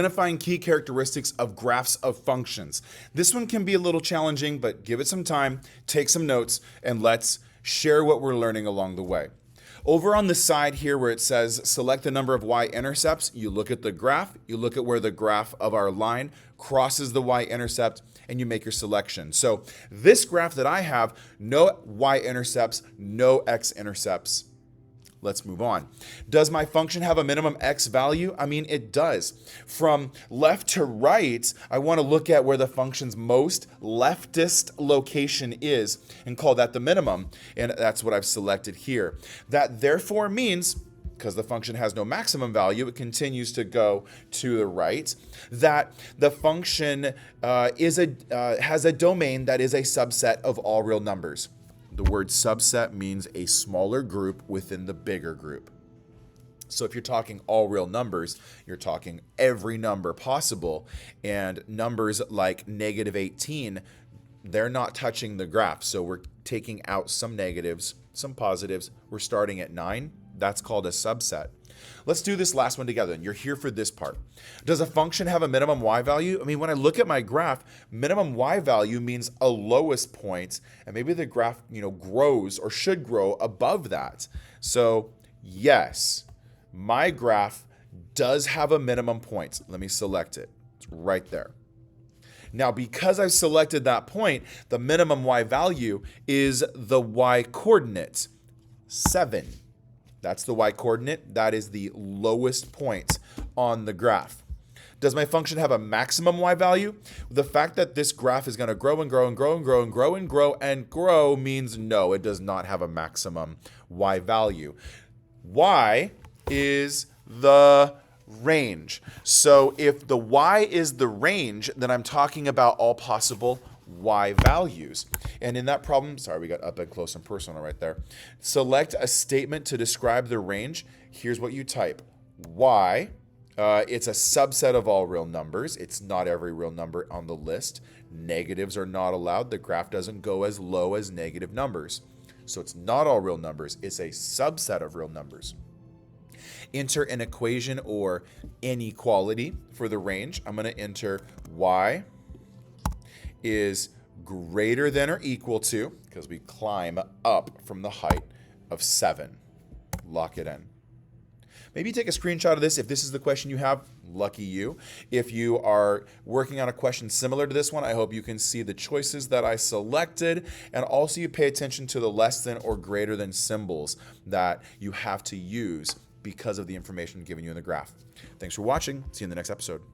Identifying key characteristics of graphs of functions. This one can be a little challenging, but give it some time, take some notes, and let's share what we're learning along the way. Over on the side here where it says select the number of y-intercepts, you look at the graph, you look at where the graph of our line crosses the y-intercept, and you make your selection. So this graph that I have, no y-intercepts, no x-intercepts. Let's move on. Does my function have a minimum x value? I mean, it does. From left to right, I want to look at where the function's most leftist location is and call that the minimum. And that's what I've selected here. That therefore means, because the function has no maximum value, it continues to go to the right, that the function has a domain that is a subset of all real numbers. The word subset means a smaller group within the bigger group. So if you're talking all real numbers, you're talking every number possible. And numbers like -18, they're not touching the graph. So we're taking out some negatives, some positives. We're starting at 9. That's called a subset. Let's do this last one together, and you're here for this part. Does a function have a minimum y value? I mean, when I look at my graph, minimum y value means a lowest point, and maybe the graph, grows or should grow above that. So, yes, my graph does have a minimum point. Let me select it. It's right there. Now, because I've selected that point, the minimum y value is the y coordinate, 7. That's the y-coordinate. That is the lowest point on the graph. Does my function have a maximum y value? The fact that this graph is going to grow and grow and grow and grow and grow and grow and grow means no, it does not have a maximum y value. Y is the range. So if the y is the range, then I'm talking about all possible y values. And in that problem, sorry, we got up and close and personal right there. Select a statement to describe the range. Here's what you type. Y, it's a subset of all real numbers. It's not every real number on the list. Negatives are not allowed. The graph doesn't go as low as negative numbers. So it's not all real numbers. It's a subset of real numbers. Enter an equation or inequality for the range. I'm going to enter y is greater than or equal to, because we climb up from the height of 7. Lock it in. Maybe take a screenshot of this if this is the question you have. Lucky you. If you are working on a question similar to this one, I hope you can see the choices that I selected, and also you pay attention to the less than or greater than symbols that you have to use because of the information given you in the graph. Thanks for watching. See you in the next episode.